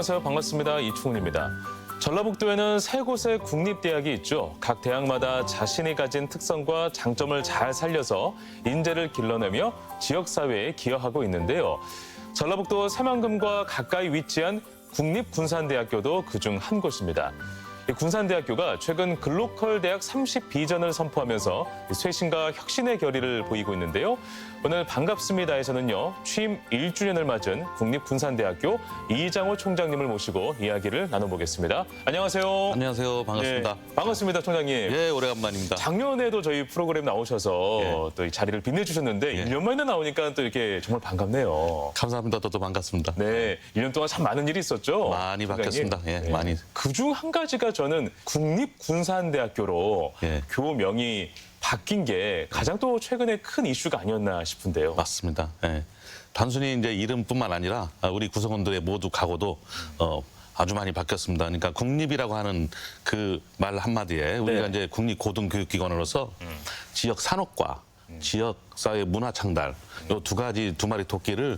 안녕하세요. 반갑습니다. 이충훈입니다. 전라북도에는 세 곳의 국립대학이 있죠. 각 대학마다 자신이 가진 특성과 장점을 잘 살려서 인재를 길러내며 지역사회에 기여하고 있는데요. 전라북도 새만금과 가까이 위치한 국립군산대학교도 그중 한 곳입니다. 군산대학교가 최근 글로컬 대학 30 비전을 선포하면서 쇄신과 혁신의 결의를 보이고 있는데요. 오늘 반갑습니다에서는요, 취임 1주년을 맞은 국립군산대학교 이장호 총장님을 모시고 이야기를 나눠보겠습니다. 안녕하세요. 안녕하세요. 반갑습니다. 네, 반갑습니다, 총장님. 예, 오래간만입니다. 작년에도 저희 프로그램 나오셔서 예. 또 이 자리를 빛내주셨는데 예. 1년 만에 나오니까 또 이렇게 정말 반갑네요. 감사합니다. 또 반갑습니다. 네, 1년 동안 참 많은 일이 있었죠. 많이 총장님? 바뀌었습니다. 예, 네. 많이. 그중 한 가지가 저는 국립군산대학교로 예. 교명이 바뀐 게 가장 또 최근에 큰 이슈가 아니었나 싶은데요. 맞습니다. 예. 단순히 이제 이름뿐만 아니라 우리 구성원들의 모두 각오도 아주 많이 바뀌었습니다. 그러니까 국립이라고 하는 그 말 한마디에 우리가 이제 국립고등교육기관으로서 지역 산업과 지역 사회 문화 창달 요 두 가지 두 마리 토끼를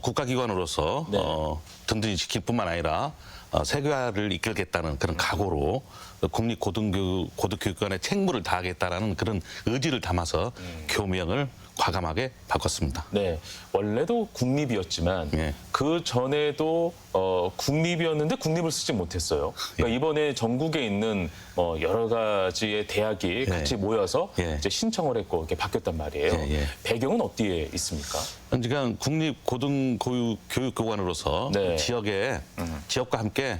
국가기관으로서 네. 든든히 지킬 뿐만 아니라 세계화를 이끌겠다는 그런 각오로 국립고등교육관의 책무를 다하겠다라는 그런 의지를 담아서 교명을 과감하게 바꿨습니다. 네, 원래도 국립이었지만 예. 그 전에도 국립이었는데 국립을 쓰지 못했어요. 그러니까 이번에 전국에 있는 여러 가지의 대학이 같이 모여서 예. 이제 신청을 했고 이렇게 바뀌었단 말이에요. 예, 예. 배경은 어디에 있습니까? 그러니까 국립고등교육기관으로서 네. 지역과 함께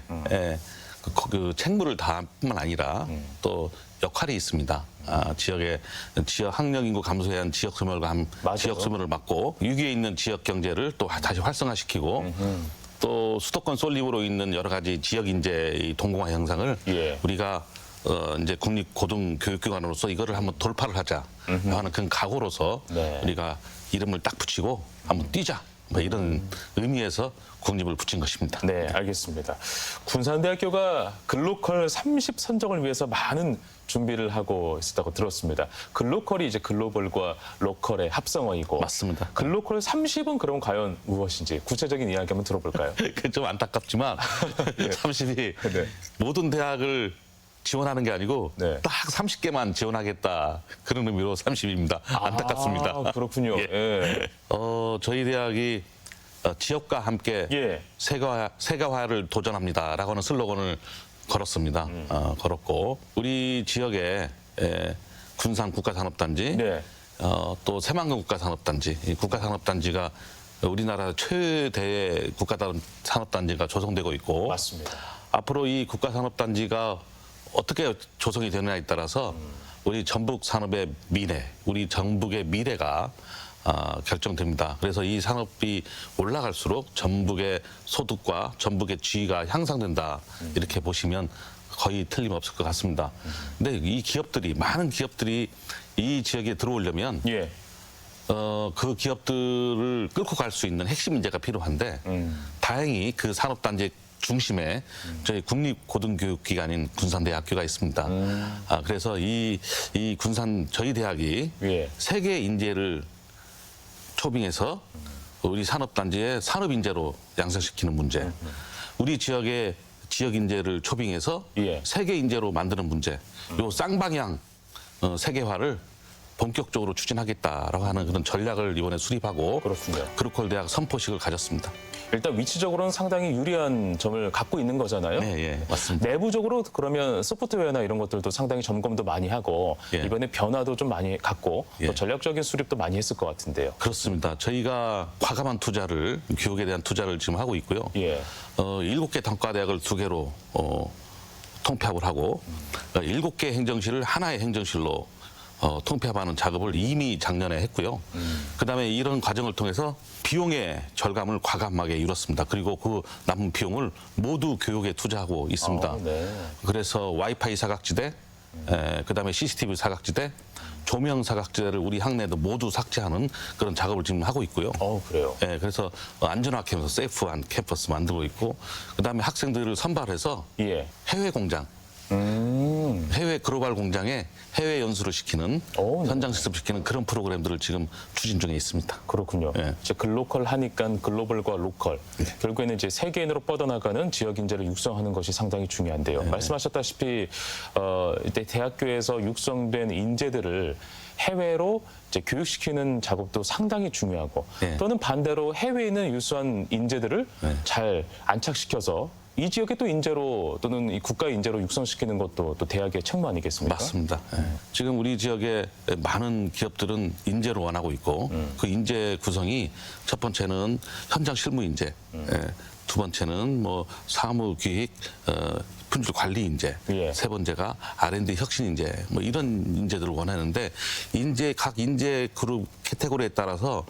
그 책무를 다할 뿐만 아니라 또 역할이 있습니다. 지역 학령 인구 감소에 대한 지역 소멸과 맞아요. 지역 소멸을 막고 위기에 있는 지역 경제를 또 다시 활성화시키고 또 수도권 솔립으로 있는 여러 가지 지역 인재의 동공화 현상을 예. 우리가 이제 국립고등교육기관으로서 이거를 한번 돌파를 하자 하는 그런 각오로서 네. 우리가 이름을 딱 붙이고 한번 뛰자 뭐 이런 의미에서 국립을 붙인 것입니다. 네, 알겠습니다. 군산대학교가 글로컬 30 선정을 위해서 많은 준비를 하고 있었다고 들었습니다. 글로컬이 이제 글로벌과 로컬의 합성어이고. 맞습니다. 글로컬 30은 그럼 과연 무엇인지 구체적인 이야기 한번 들어볼까요? 좀 안타깝지만 30이 네. 모든 대학을 지원하는 게 아니고 네. 딱 30개만 지원하겠다 그런 의미로 30입니다. 안타깝습니다. 아, 그렇군요. 예. 예. 저희 대학이 지역과 함께 예. 세계화를 도전합니다라고 하는 슬로건을 걸었습니다. 걸었고 우리 지역에 군산 국가산업단지 네. 또 새만금 국가산업단지 이 국가산업단지가 우리나라 최대의 국가산업단지가 조성되고 있고 맞습니다. 앞으로 이 국가산업단지가 어떻게 조성이 되느냐에 따라서 우리 전북 산업의 미래, 우리 전북의 미래가 결정됩니다. 그래서 이 산업이 올라갈수록 전북의 소득과 전북의 지위가 향상된다. 이렇게 보시면 거의 틀림없을 것 같습니다. 근데 이 기업들이, 많은 기업들이 이 지역에 들어오려면 예. 그 기업들을 끌고 갈 수 있는 핵심 인재가 필요한데 다행히 그 산업단지 중심에 저희 국립고등교육기관인 군산대학교가 있습니다. 그래서 이 군산 저희 대학이 예. 세계 인재를 초빙해서 우리 산업단지의 산업인재로 양성시키는 문제, 우리 지역의 지역 인재를 초빙해서 예. 세계 인재로 만드는 문제, 요 쌍방향 세계화를 본격적으로 추진하겠다라고 하는 그런 전략을 이번에 수립하고 그렇군요. 글로컬 대학 선포식을 가졌습니다. 일단 위치적으로는 상당히 유리한 점을 갖고 있는 거잖아요. 네, 예, 맞습니다. 내부적으로 그러면 소프트웨어나 이런 것들도 상당히 점검도 많이 하고 예. 이번에 변화도 좀 많이 갖고 예. 또 전략적인 수립도 많이 했을 것 같은데요. 그렇습니다. 저희가 과감한 투자를 교육에 대한 투자를 지금 하고 있고요. 예. 7개 단과대학을 2개로 통폐합을 하고 7개 행정실을 하나의 행정실로 통폐합하는 작업을 이미 작년에 했고요. 그다음에 이런 과정을 통해서 비용의 절감을 과감하게 이뤘습니다. 그리고 그 남은 비용을 모두 교육에 투자하고 있습니다. 네. 그래서 와이파이 사각지대, 그다음에 CCTV 사각지대, 조명 사각지대를 우리 학내도 모두 삭제하는 그런 작업을 지금 하고 있고요. 그래요. 예, 그래서 안전화 캠퍼스, 세이프한 캠퍼스 만들고 있고, 그다음에 학생들을 선발해서 예. 해외 공장, 해외 글로벌 공장에 해외 연수를 시키는 오, 네. 현장 실습시키는 그런 프로그램들을 지금 추진 중에 있습니다. 그렇군요. 예. 이제 글로컬 하니까 글로벌과 로컬. 결국에는 이제 세계인으로 뻗어나가는 지역 인재를 육성하는 것이 상당히 중요한데요. 말씀하셨다시피 이때 대학교에서 육성된 인재들을 해외로 이제 교육시키는 작업도 상당히 중요하고 네. 또는 반대로 해외에 있는 유수한 인재들을 잘 안착시켜서 이 지역의 또 인재로 또는 이 국가의 인재로 육성시키는 것도 또 대학의 책무 아니겠습니까? 맞습니다. 예. 지금 우리 지역의 많은 기업들은 인재를 원하고 있고 그 인재 구성이 첫 번째는 현장 실무 인재, 두 번째는 뭐 사무 기획, 품질 관리 인재, 예. 세 번째가 R&D 혁신 인재, 뭐 이런 인재들을 원하는데 각 인재 그룹 카테고리에 따라서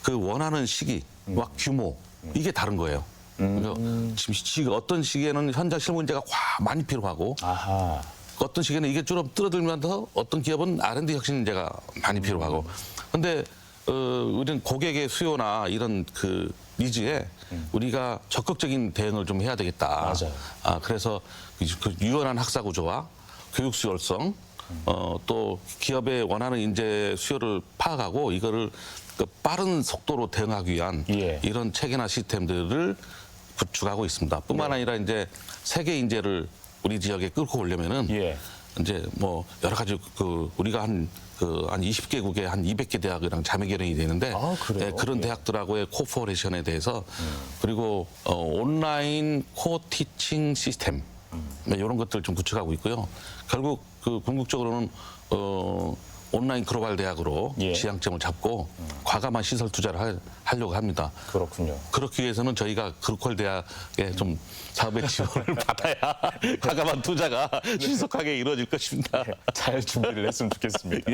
그 원하는 시기와 규모 이게 다른 거예요. 그러니까 지금 어떤 시기에는 현장 실무 인재가 많이 필요하고 아하. 어떤 시기에는 이게 좀 줄어들면서 어떤 기업은 R&D 혁신 인재가 많이 필요하고 근데 우리는 고객의 수요나 이런 그 니즈에 우리가 적극적인 대응을 좀 해야 되겠다. 맞아요. 그래서 그 유연한 학사 구조와 교육 수요성 또 기업의 원하는 인재 수요를 파악하고 이거를 그 빠른 속도로 대응하기 위한 예. 이런 체계나 시스템들을 구축하고 있습니다. 뿐만 아니라 이제 세계 인재를 우리 지역에 끌고 오려면은 예. 이제 뭐 여러 가지 그 우리가 한 20개국에 한 200개 대학이랑 자매 결연이 되는데 아, 그래요? 그런 예. 대학들하고의 코퍼레이션에 대해서 그리고 온라인 코티칭 시스템 이런 것들을 좀 구축하고 있고요. 결국 그 궁극적으로는 온라인 글로벌 대학으로 예. 지향점을 잡고 과감한 시설 투자를 하려고 합니다. 그렇군요. 그렇기 위해서는 저희가 글로컬 대학에 좀 사업의 지원을 받아야 과감한 투자가 신속하게 이루어질 것입니다. 잘 준비를 했으면 좋겠습니다.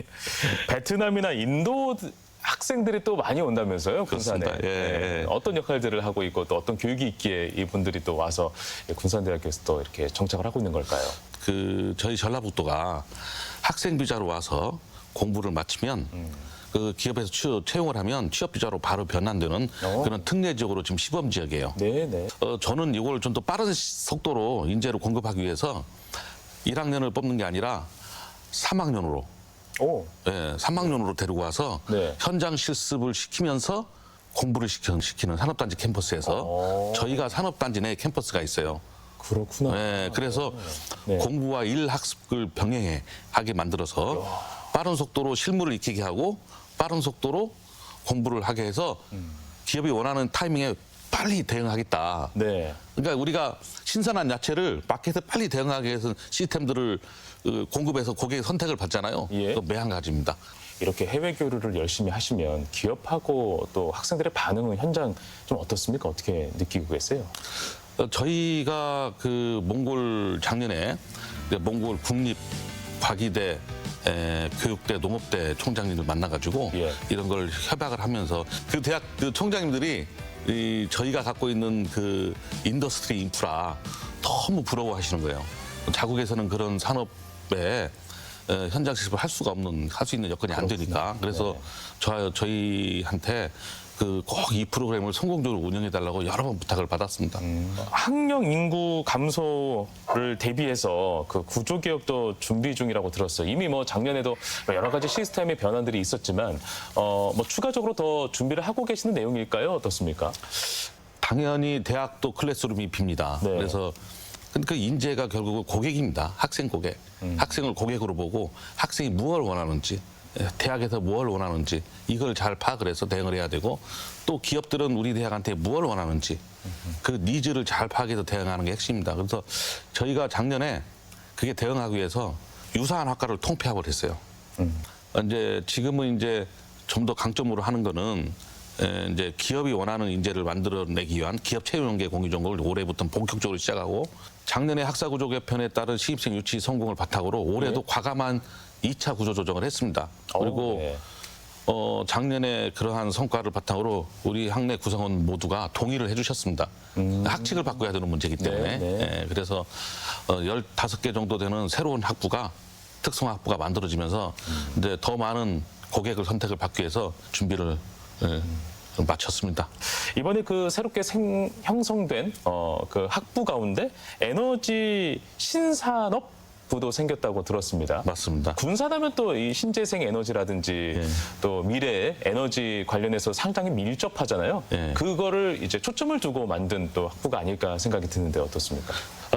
베트남이나 인도 학생들이 또 많이 온다면서요, 군산에. 그렇습니다. 예, 예. 어떤 역할들을 하고 있고 또 어떤 교육이 있기에 이분들이 또 와서 군산대학교에서 또 이렇게 정착을 하고 있는 걸까요? 저희 전라북도가 학생 비자로 와서 공부를 마치면 그 기업에서 채용을 하면 취업 비자로 바로 변환되는 그런 특례 지역으로 지금 시범 지역이에요. 네네. 저는 이걸 좀 더 빠른 속도로 인재를 공급하기 위해서 1학년을 뽑는 게 아니라 3학년으로 오. 3학년으로 데리고 와서 네. 현장 실습을 시키면서 공부를 시키는 산업단지 캠퍼스에서 저희가 산업단지 내 캠퍼스가 있어요. 그렇구나. 그래서 네. 공부와 일 학습을 병행하게 만들어서 빠른 속도로 실무를 익히게 하고 빠른 속도로 공부를 하게 해서 기업이 원하는 타이밍에 빨리 대응하겠다. 네. 그러니까 우리가 신선한 야채를 마켓에 빨리 대응하게 해서 시스템들을 공급해서 고객의 선택을 받잖아요. 예. 그 매한 가지입니다. 이렇게 해외 교류를 열심히 하시면 기업하고 또 학생들의 반응은 현장 좀 어떻습니까? 어떻게 느끼고 계세요? 저희가 그 몽골 작년에 몽골 국립 과기대 교육대 농업대 총장님들 만나가지고 예. 이런 걸 협약을 하면서 그 대학 그 총장님들이 저희가 갖고 있는 그 인더스트리 인프라 너무 부러워하시는 거예요. 자국에서는 그런 산업에 현장 실습을 할 수 있는 여건이 안 되니까 그래서 저희한테 꼭 이 프로그램을 성공적으로 운영해달라고 여러 번 부탁을 받았습니다. 학령 인구 감소를 대비해서 그 구조 개혁도 준비 중이라고 들었어요. 이미 뭐 작년에도 여러 가지 시스템의 변화들이 있었지만 뭐 추가적으로 더 준비를 하고 계시는 내용일까요? 어떻습니까? 당연히 대학도 클래스룸이 빕니다. 네. 그래서 그 인재가 결국은 고객입니다. 학생 고객. 학생을 고객으로 보고 학생이 무엇을 원하는지 대학에서 뭘 원하는지 이걸 잘 파악을 해서 대응을 해야 되고 또 기업들은 우리 대학한테 뭘 원하는지 그 니즈를 잘 파악해서 대응하는 게 핵심입니다. 그래서 저희가 작년에 그게 대응하기 위해서 유사한 학과를 통폐합을 했어요. 이제 지금은 이제 좀 더 강점으로 하는 거는 이제 기업이 원하는 인재를 만들어내기 위한 기업 채용 연계 공유 전공을 올해부터 본격적으로 시작하고 작년에 학사 구조 개편에 따른 신입생 유치 성공을 바탕으로 올해도 과감한 2차 구조 조정을 했습니다. 그리고 네. 작년에 그러한 성과를 바탕으로 우리 학내 구성원 모두가 동의를 해주셨습니다. 학칙을 바꿔야 되는 문제이기 때문에 네. 그래서 15개 정도 되는 새로운 학부가 특성학부가 만들어지면서 이제 더 많은 고객을 선택을 받기 위해서 준비를 마쳤습니다. 이번에 그 새롭게 형성된 그 학부 가운데 에너지 신산업 학부도 생겼다고 들었습니다. 맞습니다. 군사라면 또 이 신재생 에너지라든지 예. 또 미래 에너지 관련해서 상당히 밀접하잖아요. 예. 그거를 이제 초점을 두고 만든 또 학부가 아닐까 생각이 드는데 어떻습니까?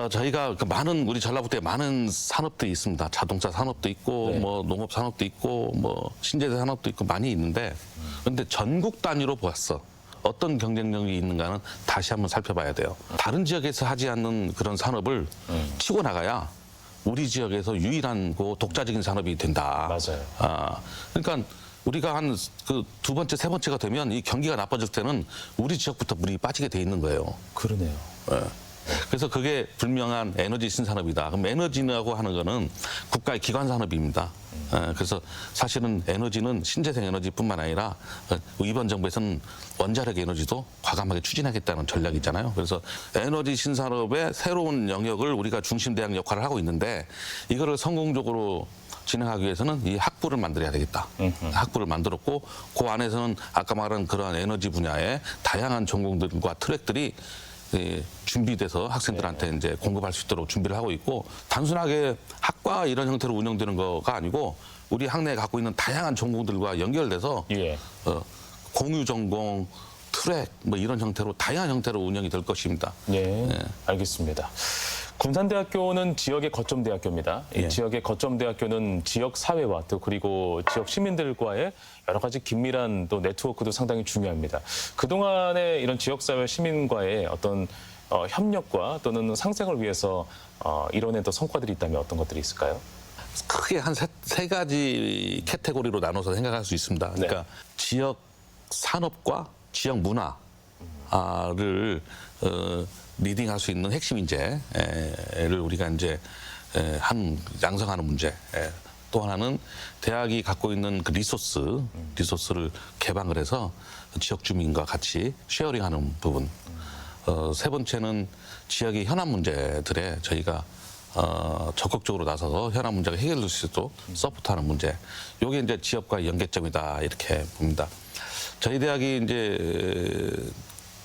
저희가 그 많은 우리 전라북도에 많은 산업들이 있습니다. 자동차 산업도 있고 네. 뭐 농업 산업도 있고 뭐 신재생 산업도 있고 많이 있는데 그런데 전국 단위로 보았어. 어떤 경쟁력이 있는가는 다시 한번 살펴봐야 돼요. 다른 지역에서 하지 않는 그런 산업을 치고 나가야 우리 지역에서 유일한 독자적인 산업이 된다. 맞아요. 그러니까 우리가 한 그 두 번째, 세 번째가 되면 이 경기가 나빠질 때는 우리 지역부터 물이 빠지게 돼 있는 거예요. 그러네요. 그래서 그게 분명한 에너지 신산업이다. 그럼 에너지라고 하는 거는 국가의 기관 산업입니다. 그래서 사실은 에너지는 신재생 에너지뿐만 아니라 이번 정부에서는 원자력 에너지도 과감하게 추진하겠다는 전략이 있잖아요. 그래서 에너지 신산업의 새로운 영역을 우리가 중심대학 역할을 하고 있는데 이거를 성공적으로 진행하기 위해서는 이 학부를 만들어야 되겠다. 학부를 만들었고 그 안에서는 아까 말한 그러한 에너지 분야의 다양한 전공들과 트랙들이 준비돼서 학생들한테 이제 공급할 수 있도록 준비를 하고 있고 단순하게 학과 이런 형태로 운영되는 거가 아니고 우리 학내에 갖고 있는 다양한 전공들과 연결돼서 예. 공유 전공, 트랙 뭐 이런 형태로 다양한 형태로 운영이 될 것입니다. 네, 알겠습니다. 군산대학교는 지역의 거점 대학교입니다. 이 예. 지역의 거점 대학교는 지역 사회와 또 그리고 지역 시민들과의 여러 가지 긴밀한 또 네트워크도 상당히 중요합니다. 그동안의 이런 지역 사회 시민과의 어떤 협력과 또는 상생을 위해서 이뤄낸 또 성과들이 있다면 어떤 것들이 있을까요? 크게 한 세 가지 카테고리로 나눠서 생각할 수 있습니다. 그러니까 지역 산업과 지역 문화를 리딩할 수 있는 핵심 인재를 우리가 이제 양성하는 문제. 또 하나는 대학이 갖고 있는 그 리소스를 개방을 해서 지역 주민과 같이 쉐어링하는 부분. 세 번째는 지역의 현안 문제들에 저희가 적극적으로 나서서 현안 문제가 해결될 수 있도록 서포트하는 문제. 이게 이제 지역과의 연계점이다 이렇게 봅니다. 저희 대학이 이제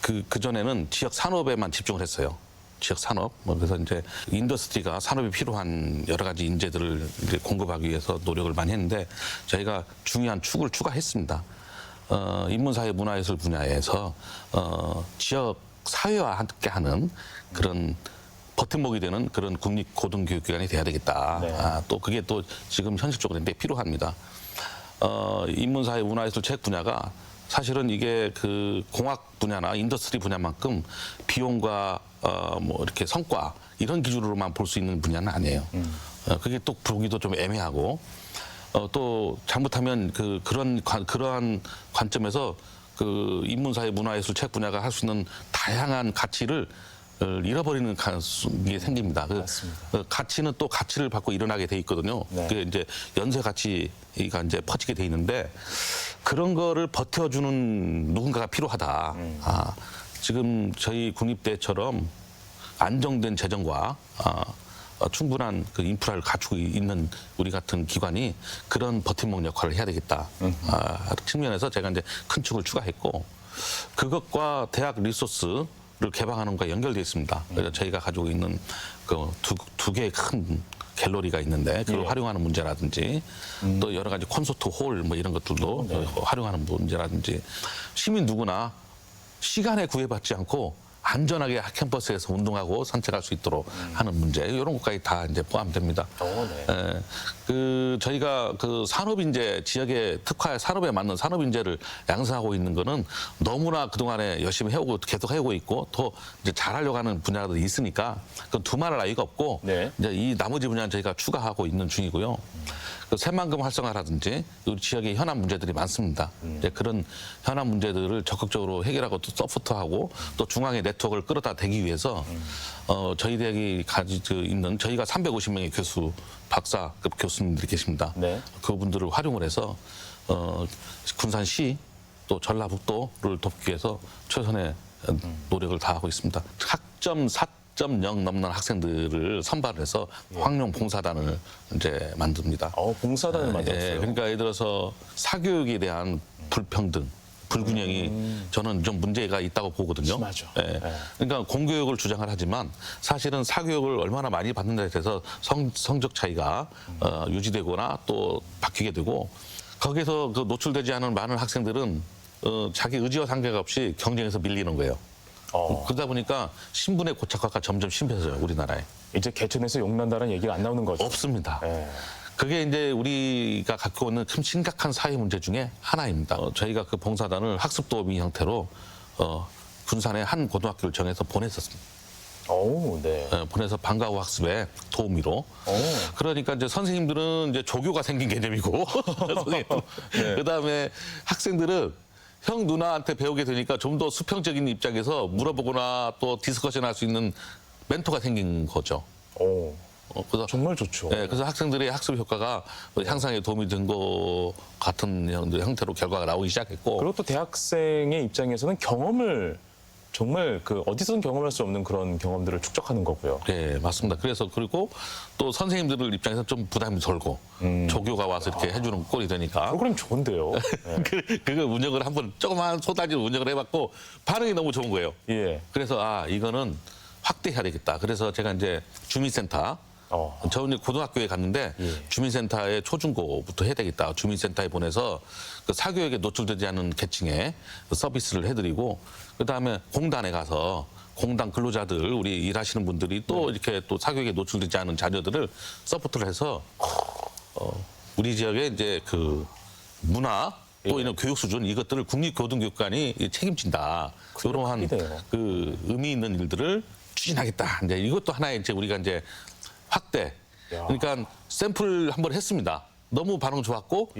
그 전에는 지역 산업에만 집중을 했어요. 지역 산업. 그래서 이제 인더스트리가 산업이 필요한 여러 가지 인재들을 이제 공급하기 위해서 노력을 많이 했는데 저희가 중요한 축을 추가했습니다. 인문사회 문화예술 분야에서 지역 사회와 함께하는 그런 버팀목이 되는 그런 국립 고등교육기관이 돼야 되겠다. 네. 또 그게 또 지금 현실적으로 필요합니다. 인문사회 문화예술 책 분야가 사실은 이게 그 공학 분야나 인더스트리 분야만큼 비용과 뭐 이렇게 성과 이런 기준으로만 볼 수 있는 분야는 아니에요. 그게 또 보기도 좀 애매하고 또 잘못하면 그러한 관점에서 그 인문사회 문화예술 책 분야가 할 수 있는 다양한 가치를 잃어버리는 게 생깁니다. 그 가치는 또 가치를 받고 일어나게 돼 있거든요. 네. 그게 이제 연쇄 가치가 이제 퍼지게 돼 있는데 그런 거를 버텨주는 누군가가 필요하다. 지금 저희 국립대처럼 안정된 재정과 충분한 그 인프라를 갖추고 있는 우리 같은 기관이 그런 버팀목 역할을 해야 되겠다. 측면에서 제가 이제 큰 축을 추가했고 그것과 대학 리소스를 개방하는 것과 연결되어 있습니다. 그래서 저희가 가지고 있는 그 두 개의 큰 갤러리가 있는데 그걸 활용하는 문제라든지 또 여러 가지 콘서트 홀 뭐 이런 것들도 활용하는 문제라든지 시민 누구나 시간에 구애받지 않고 안전하게 캠퍼스에서 운동하고 산책할 수 있도록 하는 문제 이런 것까지 다 이제 포함됩니다. 네. 저희가 그 산업 인재 지역의 특화 산업에 맞는 산업 인재를 양성하고 있는 거는 너무나 그동안에 열심히 해오고 계속 해오고 있고 또 이제 잘하려고 하는 분야들이 있으니까 그건 두말할 나위가 없고 네. 이제 이 나머지 분야는 저희가 추가하고 있는 중이고요. 그 새만금 활성화라든지 우리 지역의 현안 문제들이 많습니다. 이제 그런 현안 문제들을 적극적으로 해결하고 또 서포트하고 또 중앙의 네트워크를 끌어다 대기 위해서 저희 대학이 가지고 있는 저희가 350명의 교수, 박사급 교수님들이 계십니다. 네. 그분들을 활용을 해서 군산시 또 전라북도를 돕기 위해서 최선의 노력을 다하고 있습니다. 학점 4.0 넘는 학생들을 선발해서 황룡 봉사단을 이제 만듭니다. 봉사단을 만들었어요. 그러니까 예를 들어서 사교육에 대한 불평등 불균형이 저는 좀 문제가 있다고 보거든요. 심하죠. 예. 그러니까 공교육을 주장을 하지만 사실은 사교육을 얼마나 많이 받는다에 대해서 성적 차이가 유지되거나 또 바뀌게 되고 거기서 그 노출되지 않은 많은 학생들은 자기 의지와 상관없이 경쟁에서 밀리는 거예요. 그러다 보니까 신분의 고착화가 점점 심해져요, 우리나라에. 이제 개천에서 용난다는 얘기가 안 나오는 거죠. 없습니다. 예. 그게 이제 우리가 갖고 있는 큰 심각한 사회 문제 중에 하나입니다. 저희가 그 봉사단을 학습도우미 형태로 군산의 한 고등학교를 정해서 보냈었습니다. 오, 네. 보내서 방과 후 학습에 도우미로. 그러니까 이제 선생님들은 이제 조교가 생긴 개념이고, 그다음에 학생들은 형 누나한테 배우게 되니까 좀 더 수평적인 입장에서 물어보거나 또 디스커션 할 수 있는 멘토가 생긴 거죠. 오, 그래서 정말 좋죠. 네, 그래서 학생들의 학습 효과가 향상에 도움이 된 것 같은 형태로 결과가 나오기 시작했고. 그리고 또 대학생의 입장에서는 경험을 정말 그 어디서든 경험할 수 없는 그런 경험들을 축적하는 거고요. 네, 맞습니다. 그래서 그리고 또 선생님들 입장에서 좀 부담이 덜고 조교가 와서 이렇게 해주는 꼴이 되니까. 프로그램 좋은데요. 네. 그걸 운영을 한번 조그만 소다지로 운영을 해봤고 반응이 너무 좋은 거예요. 예. 그래서 이거는 확대해야 되겠다. 그래서 제가 이제 주민센터 저 이제 고등학교에 갔는데 주민센터에 초중고부터 해야 되겠다. 주민센터에 보내서 그 사교육에 노출되지 않은 계층에 서비스를 해드리고 그다음에 공단에 가서 공단 근로자들 우리 일하시는 분들이 또 이렇게 또 사교육에 노출되지 않은 자녀들을 서포트를 해서 우리 지역의 이제 그 문화 또 이런 교육 수준 이것들을 국립고등교육관이 책임진다. 이러한 그 의미 있는 일들을 추진하겠다. 이제 이것도 하나의 이제 우리가 이제 확대. 그러니까 샘플 한번 했습니다. 너무 반응 좋았고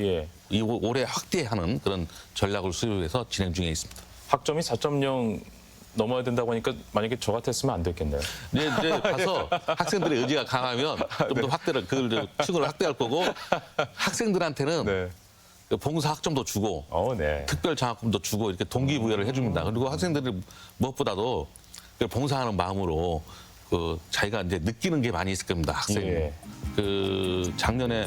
이 올해 확대하는 그런 전략을 수립해서 진행 중에 있습니다. 학점이 4.0 넘어야 된다고 하니까 만약에 저 같았으면 안 됐겠네요. 네, 이제 가서 학생들의 의지가 강하면 좀 더 확대를 그걸 층을 확대할 거고 학생들한테는 네. 그 봉사 학점도 주고 네. 특별 장학금도 주고 이렇게 동기부여를 해줍니다. 그리고 학생들이 무엇보다도 그 봉사하는 마음으로 그 자기가 이제 느끼는 게 많이 있을 겁니다. 학생. 그 작년에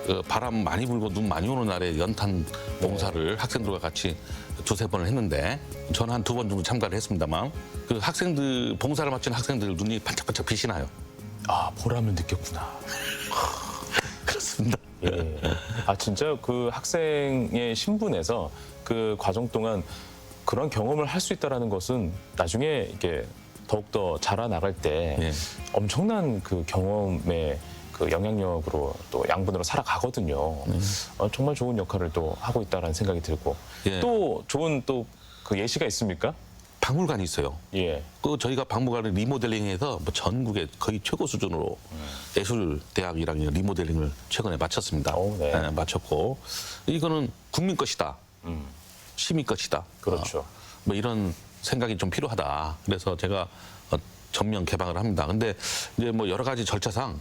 그 바람 많이 불고 눈 많이 오는 날에 연탄 봉사를 학생들과 같이 두세 번을 했는데 저는 한 2번 정도 참가를 했습니다만 그 학생들 봉사를 마친 학생들 눈이 반짝반짝 빛이 나요. 보람을 느꼈구나. 그렇습니다. 예. 진짜 그 학생의 신분에서 그 과정 동안 그런 경험을 할 수 있다라는 것은 나중에 이게 더욱더 자라나갈 때 엄청난 그 경험의 그 영향력으로 또 양분으로 살아가거든요. 정말 좋은 역할을 또 하고 있다라는 생각이 들고 또 좋은 또 그 예시가 있습니까? 박물관이 있어요. 예. 그 저희가 박물관을 리모델링해서 뭐 전국의 거의 최고 수준으로 예술대학이랑 리모델링을 최근에 마쳤습니다. 네, 마쳤고 이거는 국민 것이다. 시민 것이다. 그렇죠. 뭐 이런 생각이 좀 필요하다. 그래서 제가 전면 개방을 합니다. 근데 이제 뭐 여러 가지 절차상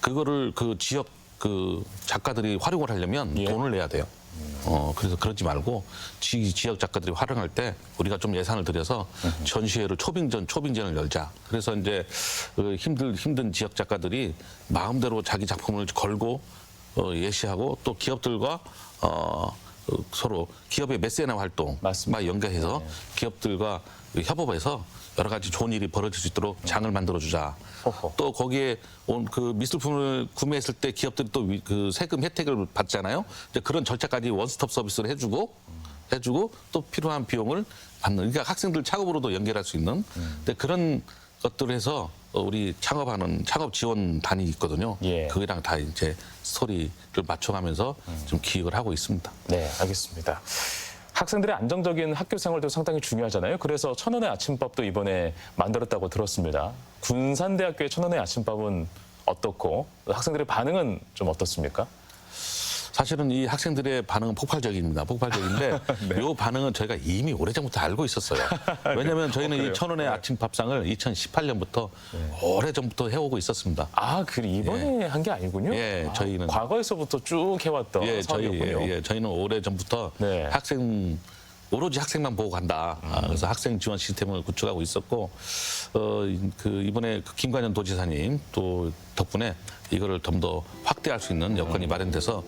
그거를 그 지역 그 작가들이 활용을 하려면 돈을 내야 돼요. 그래서 그러지 말고 지역 작가들이 활용할 때 우리가 좀 예산을 들여서 전시회를 초빙전을 열자. 그래서 이제 그 힘든 지역 작가들이 마음대로 자기 작품을 걸고 예시하고 또 기업들과 서로 기업의 메세나 활동 막 연계해서 기업들과 협업해서 여러 가지 좋은 일이 벌어질 수 있도록 장을 만들어주자. 또 거기에 온 그 미술품을 구매했을 때 기업들이 또 그 세금 혜택을 받잖아요. 이제 그런 절차까지 원스톱 서비스를 해주고 또 필요한 비용을 받는. 그러니까 학생들 창업으로도 연결할 수 있는. 근데 그런 것들을 해서 우리 창업하는 창업 지원단이 있거든요. 거기랑 다 이제 스토리를 맞춰가면서 좀 기획을 하고 있습니다. 네, 알겠습니다. 학생들의 안정적인 학교 생활도 상당히 중요하잖아요. 그래서 천원의 아침밥도 이번에 만들었다고 들었습니다. 군산대학교의 천원의 아침밥은 어떻고 학생들의 반응은 좀 어떻습니까? 사실은 이 학생들의 반응은 폭발적입니다. 폭발적인데 이 반응은 저희가 이미 오래전부터 알고 있었어요. 왜냐하면 저희는 이 천원의 아침 밥상을 2018년부터 오래전부터 해오고 있습니다. 그 이번에 한 게 아니군요. 저희는 과거에서부터 쭉 해왔던 사업이었군요. 저희는 오래전부터 오로지 학생만 보고 간다. 그래서 학생 지원 시스템을 구축하고 있었고 그 이번에 그 김관현 도지사님 또 덕분에 이거를 좀 더 확대할 수 있는 여건이 마련돼서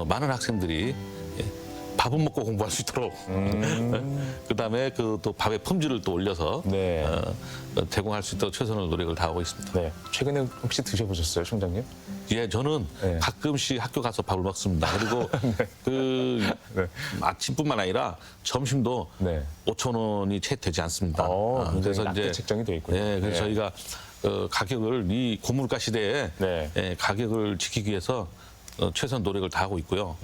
많은 학생들이 밥은 먹고 공부할 수 있도록 그다음에 그 또 밥의 품질을 또 올려서 네. 제공할 수 있도록 최선의 노력을 다하고 있습니다. 네. 최근에 혹시 드셔보셨어요, 총장님? 예, 저는 네. 가끔씩 학교 가서 밥을 먹습니다. 그리고 그 네. 아침뿐만 아니라 점심도 네. 5,000원이 채 되지 않습니다. 굉장히 낮게 책정이 돼 있군요. 예, 그래서 네. 저희가 가격을 이 고물가 시대에 네. 예, 가격을 지키기 위해서 최선 노력을 다하고 있고요.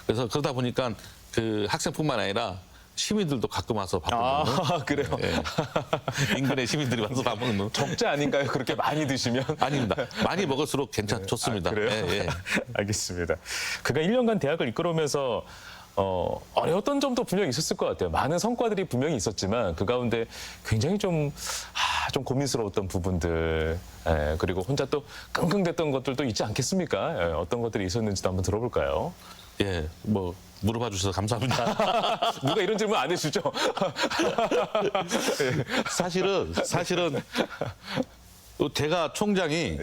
그래서 그러다 보니까 그 학생뿐만 아니라 시민들도 가끔 와서 밥 먹는 아, 그래요? 예. 인근의 시민들이 와서 밥 먹는 적자 아닌가요? 그렇게 많이 드시면? 아닙니다. 많이 먹을수록 좋습니다. 아, 그래요? 예, 예. 알겠습니다. 그가 1년간 대학을 이끌어오면서 어려웠던 점도 분명히 있었을 것 같아요. 많은 성과들이 분명히 있었지만 그 가운데 굉장히 좀 고민스러웠던 부분들, 그리고 혼자 또 끙끙댔던 것들도 있지 않겠습니까? 어떤 것들이 있었는지도 한번 들어볼까요? 예, 뭐 물어봐 주셔서 감사합니다. 누가 이런 질문 안 해주죠? 사실은 제가 총장이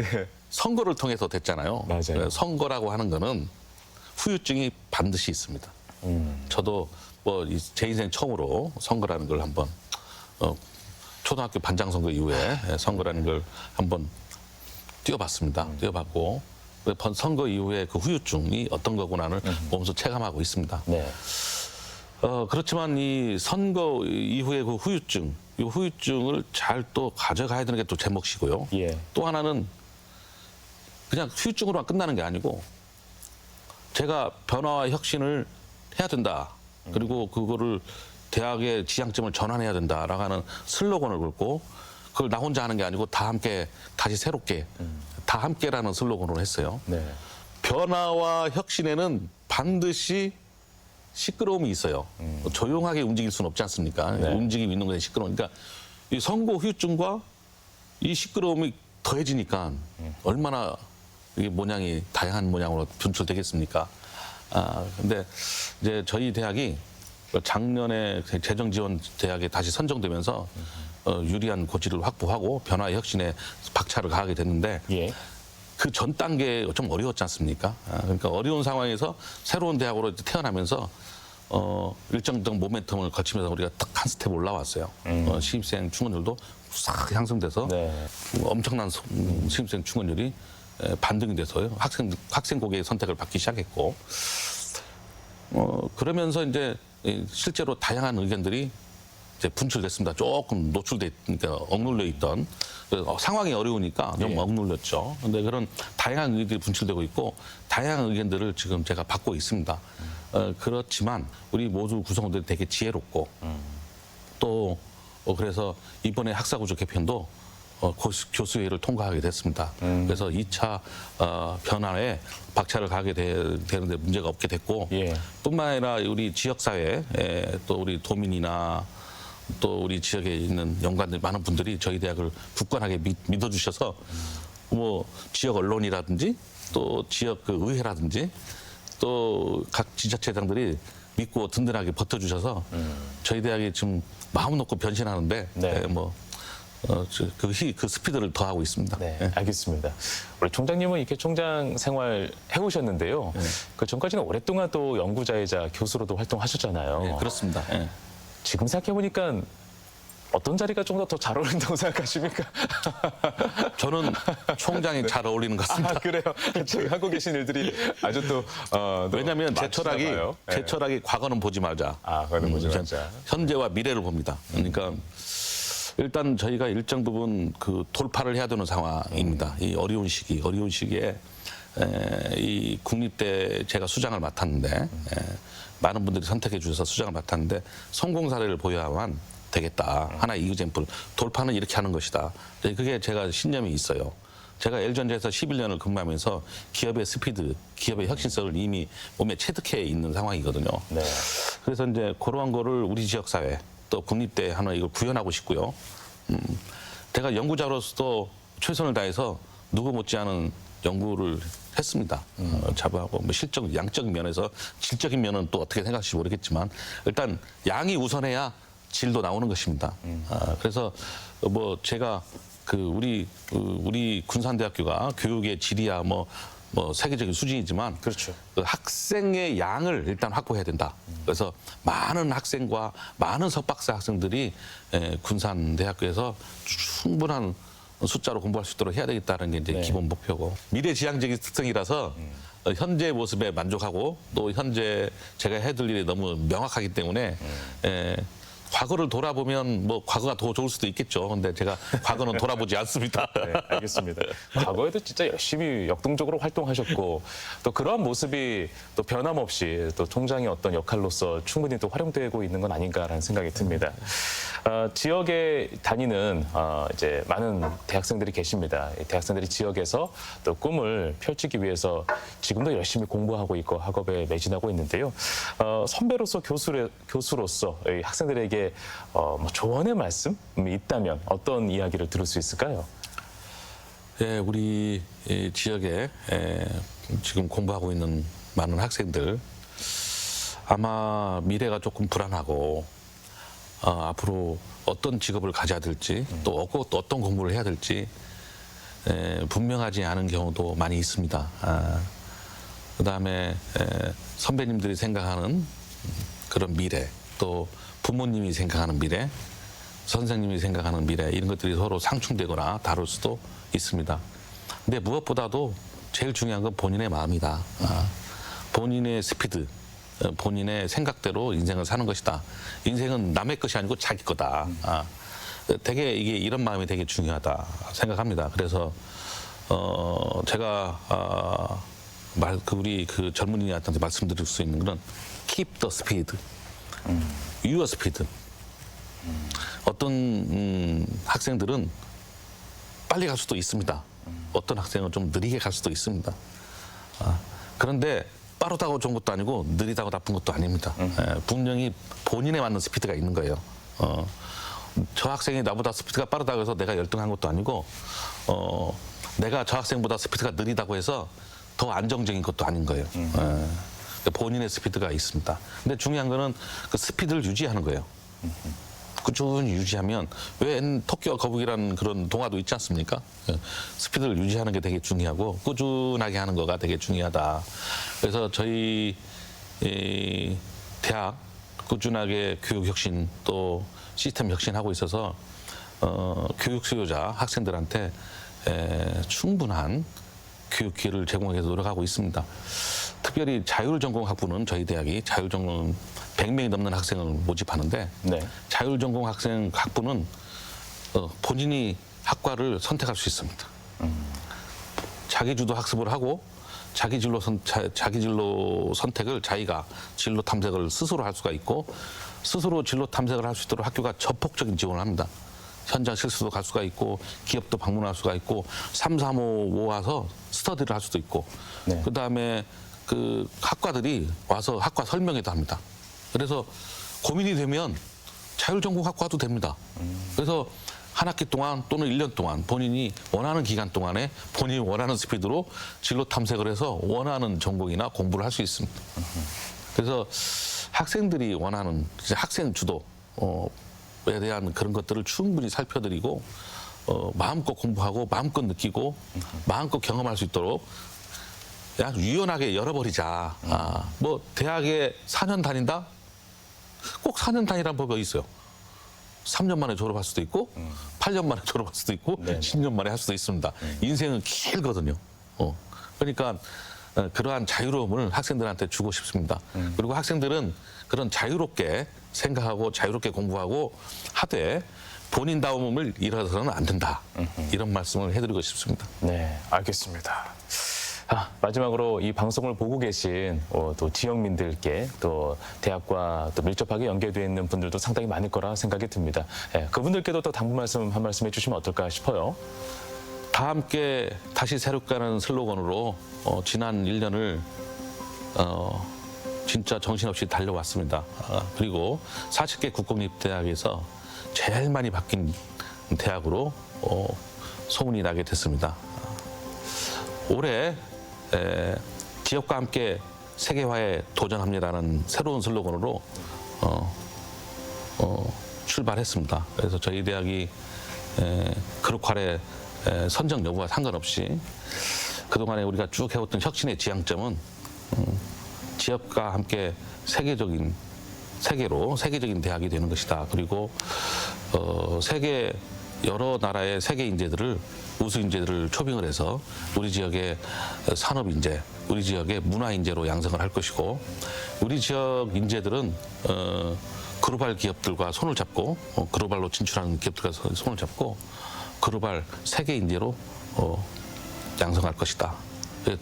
선거를 통해서 됐잖아요. 맞아요. 선거라고 하는 거는 후유증이 반드시 있습니다. 저도 뭐 제 인생 처음으로 선거라는 걸 한번 초등학교 반장 선거 이후에 선거라는 걸 한번 뛰어봤습니다. 뛰어봤고 선거 이후에 그 후유증이 어떤 거구나를 몸소 체감하고 있습니다. 네. 그렇지만 이 선거 이후의 그 후유증, 이 후유증을 잘 또 가져가야 되는 게 또 제 몫이고요. 예. 또 하나는 그냥 후유증으로만 끝나는 게 아니고 제가 변화와 혁신을 해야 된다. 그리고 그거를 대학의 지향점을 전환해야 된다라고 하는 슬로건을 걸고 그걸 나 혼자 하는 게 아니고 다 함께 다시 새롭게 다 함께라는 슬로건으로 했어요. 네. 변화와 혁신에는 반드시 시끄러움이 있어요. 조용하게 움직일 수는 없지 않습니까? 네. 움직임이 있는 것에 시끄러우니까 이 선거 후유증과 이 시끄러움이 더해지니까 얼마나 이게 모양이 다양한 모양으로 분출되겠습니까? 근데 이제 저희 대학이 작년에 재정 지원 대학에 다시 선정되면서 유리한 고지를 확보하고 변화의 혁신에 박차를 가하게 됐는데 예. 그 전 단계에 좀 어려웠지 않습니까? 그러니까 어려운 상황에서 새로운 대학으로 태어나면서 일정 모멘텀을 거치면서 우리가 딱 한 스텝 올라왔어요. 신입생 충원율도 싹 향상돼서 네. 엄청난 신입생 충원율이 반등이 돼서요. 학생 고객의 선택을 받기 시작했고 그러면서 이제 실제로 다양한 의견들이 이제 분출됐습니다. 조금 그러니까 억눌려 있던 상황이 어려우니까 좀 예. 억눌렸죠. 그런데 그런 다양한 의견들이 분출되고 있고 다양한 의견들을 지금 제가 받고 있습니다. 그렇지만 우리 모두 구성원들이 되게 지혜롭고 또 그래서 이번에 학사구조 개편도 교수회의를 통과하게 됐습니다. 그래서 2차 변화에 박차를 가게 되는데 문제가 없게 됐고 예. 뿐만 아니라 우리 지역사회 또 우리 도민이나 또 우리 지역에 있는 연관된 많은 분들이 저희 대학을 굳건하게 믿어주셔서 뭐 지역 언론이라든지 또 지역 그 의회라든지 또 각 지자체장들이 믿고 든든하게 버텨주셔서 저희 대학이 지금 마음 놓고 변신하는데 네. 그 스피드를 더하고 있습니다. 네, 알겠습니다. 우리 총장님은 이렇게 총장 생활 해오셨는데요. 그 전까지는 오랫동안 또 연구자이자 교수로도 활동하셨잖아요. 네, 그렇습니다. 예. 지금 생각해보니까 어떤 자리가 좀 더 잘 어울린다고 생각하십니까? 저는 총장이 잘 어울리는 것 같습니다. 아, 그래요? 지금 하고 계신 일들이 아주 또 왜냐하면 제 맞추나 봐요. 철학이 과거는 보지 말자. 과거는 보지 말자. 현재와 미래를 봅니다. 그러니까 일단 저희가 일정 부분 그 돌파를 해야 되는 상황입니다. 이 어려운 시기에 이 국립대 제가 수장을 맡았는데 많은 분들이 선택해 주셔서 수장을 맡았는데 성공 사례를 보여야만 되겠다. 하나의 이그젬플. 돌파는 이렇게 하는 것이다. 그게 제가 신념이 있어요. 제가 LG전자에서 11년을 근무하면서 기업의 스피드, 기업의 혁신성을 이미 몸에 체득해 있는 상황이거든요. 네. 그래서 이제 그러한 거를 우리 지역사회 또 국립대 하나 이걸 구현하고 싶고요. 제가 연구자로서도 최선을 다해서 누구 못지않은 연구를 했습니다. 자부하고 뭐 실적, 양적인 면에서 질적인 면은 또 어떻게 생각하실지 모르겠지만 일단 양이 우선해야 질도 나오는 것입니다. 그래서 뭐 제가 그 우리 군산대학교가 교육의 질이야 뭐 뭐 세계적인 수준이지만 그렇죠. 그 학생의 양을 일단 확보해야 된다. 그래서 많은 학생과 많은 석박사 학생들이 군산대학교에서 충분한 숫자로 공부할 수 있도록 해야 되겠다는 게 이제 네. 기본 목표고, 미래지향적인 특성이라서 현재 모습에 만족하고 또 현재 제가 해둘 일이 너무 명확하기 때문에 과거를 돌아보면 뭐 과거가 더 좋을 수도 있겠죠. 근데 제가 과거는 돌아보지 않습니다. 네, 알겠습니다. 과거에도 진짜 열심히 역동적으로 활동하셨고 또 그러한 모습이 또 변함없이 또 총장의 어떤 역할로서 충분히 또 활용되고 있는 건 아닌가라는 생각이 듭니다. 지역에 다니는 이제 많은 대학생들이 계십니다. 이 대학생들이 지역에서 또 꿈을 펼치기 위해서 지금도 열심히 공부하고 있고 학업에 매진하고 있는데요. 선배로서 교수로서 이 학생들에게 뭐 조언의 말씀이 있다면 어떤 이야기를 들을 수 있을까요? 예, 우리 지역에 지금 공부하고 있는 많은 학생들 아마 미래가 조금 불안하고 앞으로 어떤 직업을 가져야 될지 또 어떤 공부를 해야 될지 분명하지 않은 경우도 많이 있습니다. 그다음에 선배님들이 생각하는 그런 미래, 또 부모님이 생각하는 미래, 선생님이 생각하는 미래, 이런 것들이 서로 상충되거나 다를 수도 있습니다. 근데 무엇보다도 제일 중요한 건 본인의 마음이다. 본인의 스피드, 본인의 생각대로 인생을 사는 것이다. 인생은 남의 것이 아니고 자기 거다. 되게 이런 마음이 되게 중요하다 생각합니다. 그래서 제가 우리 그 젊은이한테 말씀드릴 수 있는 건 keep the speed, your speed. 어떤 학생들은 빨리 갈 수도 있습니다. 어떤 학생은 좀 느리게 갈 수도 있습니다. 그런데 빠르다고 좋은 것도 아니고 느리다고 나쁜 것도 아닙니다. 분명히 본인에 맞는 스피드가 있는 거예요. 저 학생이 나보다 스피드가 빠르다고 해서 내가 열등한 것도 아니고 내가 저 학생보다 스피드가 느리다고 해서 더 안정적인 것도 아닌 거예요. 본인의 스피드가 있습니다. 근데 중요한 거는 그 스피드를 유지하는 거예요. 꾸준히 유지하면, 왜 토끼와 거북이라는 그런 동화도 있지 않습니까? 스피드를 유지하는 게 되게 중요하고 꾸준하게 하는 거가 되게 중요하다. 그래서 저희 대학 꾸준하게 교육 혁신 또 시스템 혁신하고 있어서 교육 수요자 학생들한테 충분한 교육 기회를 제공하기 위해서 노력하고 있습니다. 특별히 자율전공학부는 저희 대학이 자율전공 100명이 넘는 학생을 모집하는데, 네. 자율전공 학부는 본인이 학과를 선택할 수 있습니다. 자기주도 학습을 하고 자기진로 선택을 자기가 진로 탐색을 스스로 할 수가 있고, 스스로 진로 탐색을 할 수 있도록 학교가 전폭적인 지원을 합니다. 현장 실습도 갈 수가 있고, 기업도 방문할 수가 있고, 3, 3, 5 모아서 스터디를 할 수도 있고, 네. 그다음에 그 학과들이 와서 학과 설명회도 합니다. 그래서 고민이 되면 자율전공학과도 됩니다. 그래서 한 학기 동안 또는 1년 동안 본인이 원하는 기간 동안에 본인이 원하는 스피드로 진로 탐색을 해서 원하는 전공이나 공부를 할 수 있습니다. 그래서 학생들이 원하는 학생 주도에 대한 그런 것들을 충분히 살펴드리고 마음껏 공부하고 마음껏 느끼고 마음껏 경험할 수 있도록 아주 유연하게 열어버리자. 뭐 대학에 4년 다닌다? 꼭 4년 다니라는 법이 있어요. 3년 만에 졸업할 수도 있고 8년 만에 졸업할 수도 있고 네네. 10년 만에 할 수도 있습니다. 인생은 길거든요. 그러니까 그러한 자유로움을 학생들한테 주고 싶습니다. 그리고 학생들은 그런 자유롭게 생각하고 자유롭게 공부하고 하되 본인다움을 잃어서는 안 된다. 이런 말씀을 해드리고 싶습니다. 네, 알겠습니다. 마지막으로 이 방송을 보고 계신 또 지역민들께 또 대학과 또 밀접하게 연계되어 있는 분들도 상당히 많을 거라 생각이 듭니다. 그분들께도 또 당부 말씀 한 말씀 해주시면 어떨까 싶어요. 다 함께 다시 새롭게 하는 슬로건으로 지난 1년을 진짜 정신없이 달려왔습니다. 그리고 40개 국공립대학에서 제일 많이 바뀐 대학으로 소문이 나게 됐습니다. 올해 지역과 함께 세계화에 도전합니다라는 새로운 슬로건으로 출발했습니다. 그래서 저희 대학이 그룹활의 선정 여부와 상관없이 그동안에 우리가 쭉 해왔던 혁신의 지향점은 지역과 함께 세계적인 대학이 되는 것이다. 그리고 세계 여러 나라의 세계 인재들을 우수 인재들을 초빙을 해서 우리 지역의 산업 인재, 우리 지역의 문화 인재로 양성을 할 것이고, 우리 지역 인재들은 글로벌 기업들과 손을 잡고 글로벌로 진출하는 기업들과 손을 잡고 글로벌 세계 인재로 양성할 것이다.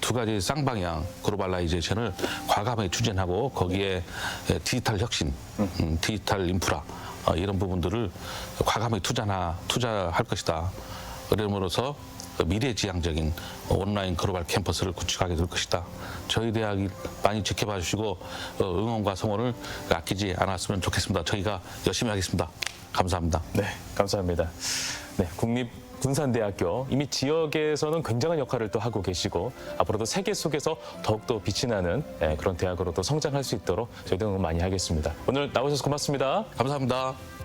두 가지 쌍방향 글로벌라이제이션을 과감하게 추진하고 거기에 디지털 혁신, 디지털 인프라 이런 부분들을 과감하게 투자할 것이다. 그러므로서 미래지향적인 온라인 글로벌 캠퍼스를 구축하게 될 것이다. 저희 대학이 많이 지켜봐 주시고 응원과 성원을 아끼지 않았으면 좋겠습니다. 저희가 열심히 하겠습니다. 감사합니다. 네, 감사합니다. 네, 국립군산대학교 이미 지역에서는 굉장한 역할을 또 하고 계시고 앞으로도 세계 속에서 더욱더 빛이 나는 그런 대학으로 또 성장할 수 있도록 저희도 응원 많이 하겠습니다. 오늘 나오셔서 고맙습니다. 감사합니다.